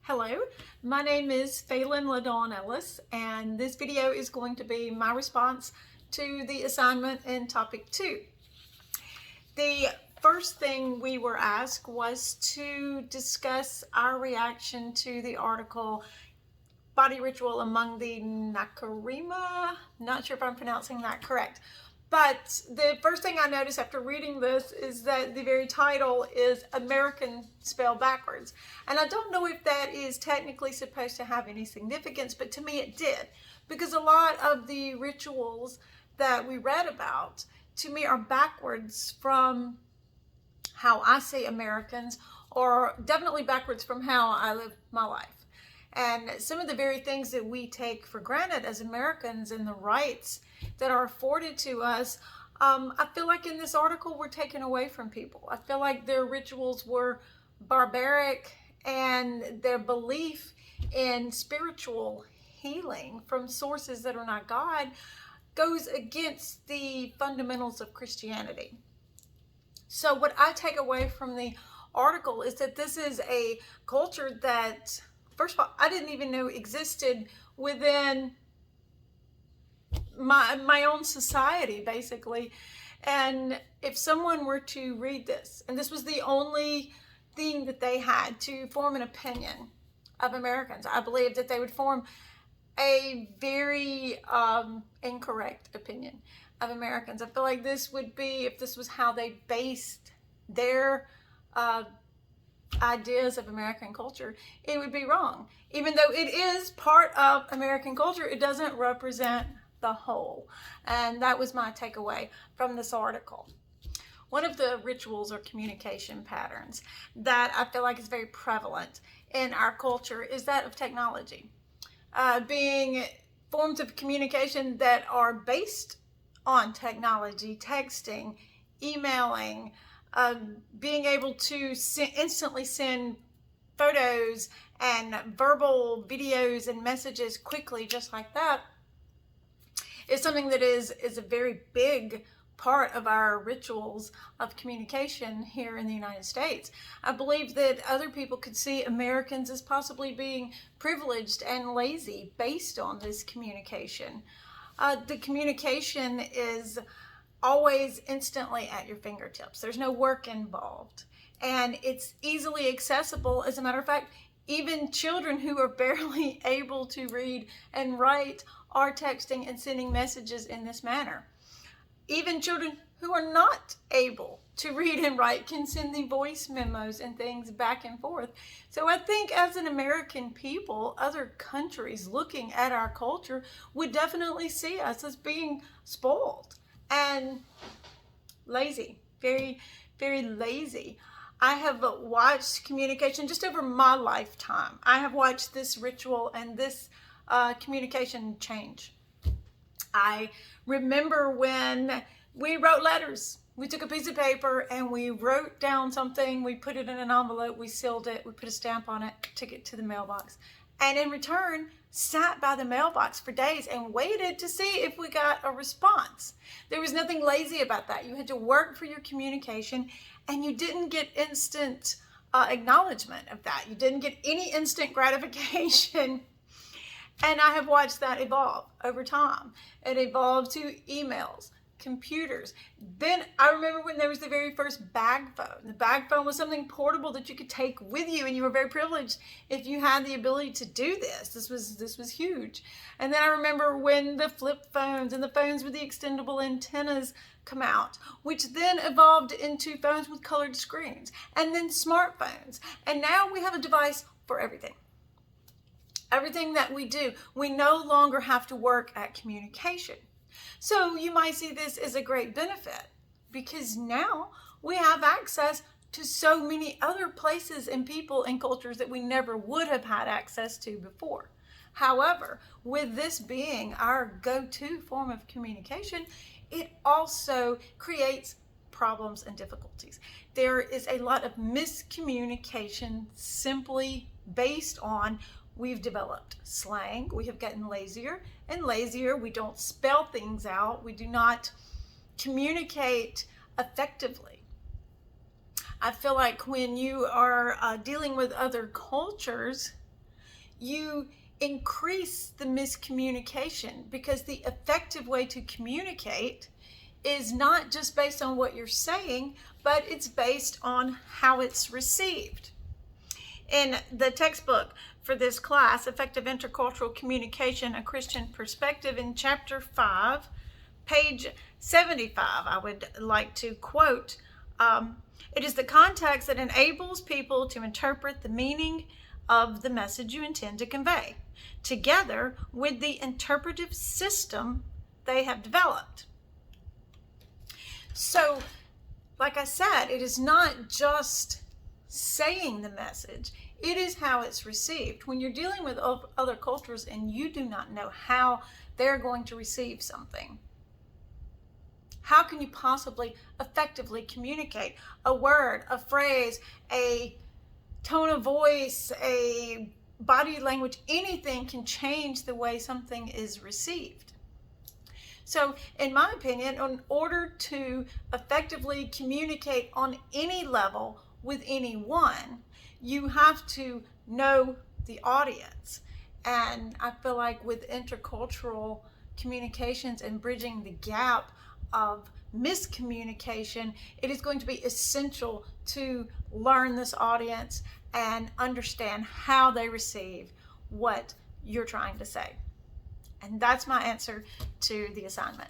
Hello, my name is Faylyn LeDawn Ellis, and this video is going to be my response to the assignment in topic 2. The first thing we were asked was to discuss our reaction to the article Body Ritual Among the Nakarima. Not sure if I'm pronouncing that correct. But the first thing I noticed after reading this is that the very title is American spelled backwards. And I don't know if that is technically supposed to have any significance, but to me it did. Because a lot of the rituals that we read about, to me, are backwards from how I see Americans, or definitely backwards from how I live my life. And some of the very things that we take for granted as Americans and the rights that are afforded to us, I feel like in this article were taken away from people. I feel like their rituals were barbaric, and their belief in spiritual healing from sources that are not God goes against the fundamentals of Christianity. So what I take away from the article is that this is a culture that, first of all, I didn't even know existed within my own society, basically. And if someone were to read this, and this was the only thing that they had to form an opinion of Americans, I believe that they would form a very incorrect opinion of Americans. I feel like this would be, if this was how they based their ideas of American culture, it would be wrong. Even though it is part of American culture, it doesn't represent the whole. And that was my takeaway from this article. One of the rituals or communication patterns that I feel like is very prevalent in our culture is that of technology. Being forms of communication that are based on technology, texting, emailing, being able to instantly send photos and verbal videos and messages quickly, just like that, is something that is a very big part of our rituals of communication here in the United States. I believe that other people could see Americans as possibly being privileged and lazy based on this communication. The communication is always instantly at your fingertips. There's no work involved, and it's easily accessible. As a matter of fact, even children who are barely able to read and write are texting and sending messages in this manner. Even children who are not able to read and write can send the voice memos and things back and forth. So I think as an American people, other countries looking at our culture would definitely see us as being spoiled and lazy, very, very lazy. I have watched communication just over my lifetime. I have watched this ritual and this communication change. I remember when we wrote letters. We took a piece of paper and we wrote down something, we put it in an envelope, we sealed it, we put a stamp on it, took it to the mailbox, and in return sat by the mailbox for days and waited to see if we got a response. There was nothing lazy about that. You had to work for your communication, and you didn't get instant acknowledgement of that. You didn't get any instant gratification. And I have watched that evolve over time. It evolved to emails, computers. Then I remember when there was the very first bag phone. The bag phone was something portable that you could take with you, and you were very privileged if you had the ability to do this. This was huge. And then I remember when the flip phones and the phones with the extendable antennas come out, which then evolved into phones with colored screens, and then smartphones. And now we have a device for everything. Everything that we do, we no longer have to work at communication. So you might see this as a great benefit, because now we have access to so many other places and people and cultures that we never would have had access to before. However, with this being our go-to form of communication, it also creates problems and difficulties. There is a lot of miscommunication simply based on we've developed slang. We have gotten lazier and lazier. We don't spell things out. We do not communicate effectively. I feel like when you are dealing with other cultures, you increase the miscommunication, because the effective way to communicate is not just based on what you're saying, but it's based on how it's received. In the textbook for this class, Effective Intercultural Communication, A Christian Perspective, in chapter 5, page 75, I would like to quote, it is the context that enables people to interpret the meaning of the message you intend to convey, together with the interpretive system they have developed. So, like I said, it is not just saying the message, it is how it's received. When you're dealing with other cultures and you do not know how they're going to receive something, how can you possibly effectively communicate a word, a phrase, a tone of voice, a body language? Anything can change the way something is received. So, in my opinion, in order to effectively communicate on any level with anyone, you have to know the audience. And I feel like with intercultural communications and bridging the gap of miscommunication, it is going to be essential to learn this audience and understand how they receive what you're trying to say. And that's my answer to the assignment.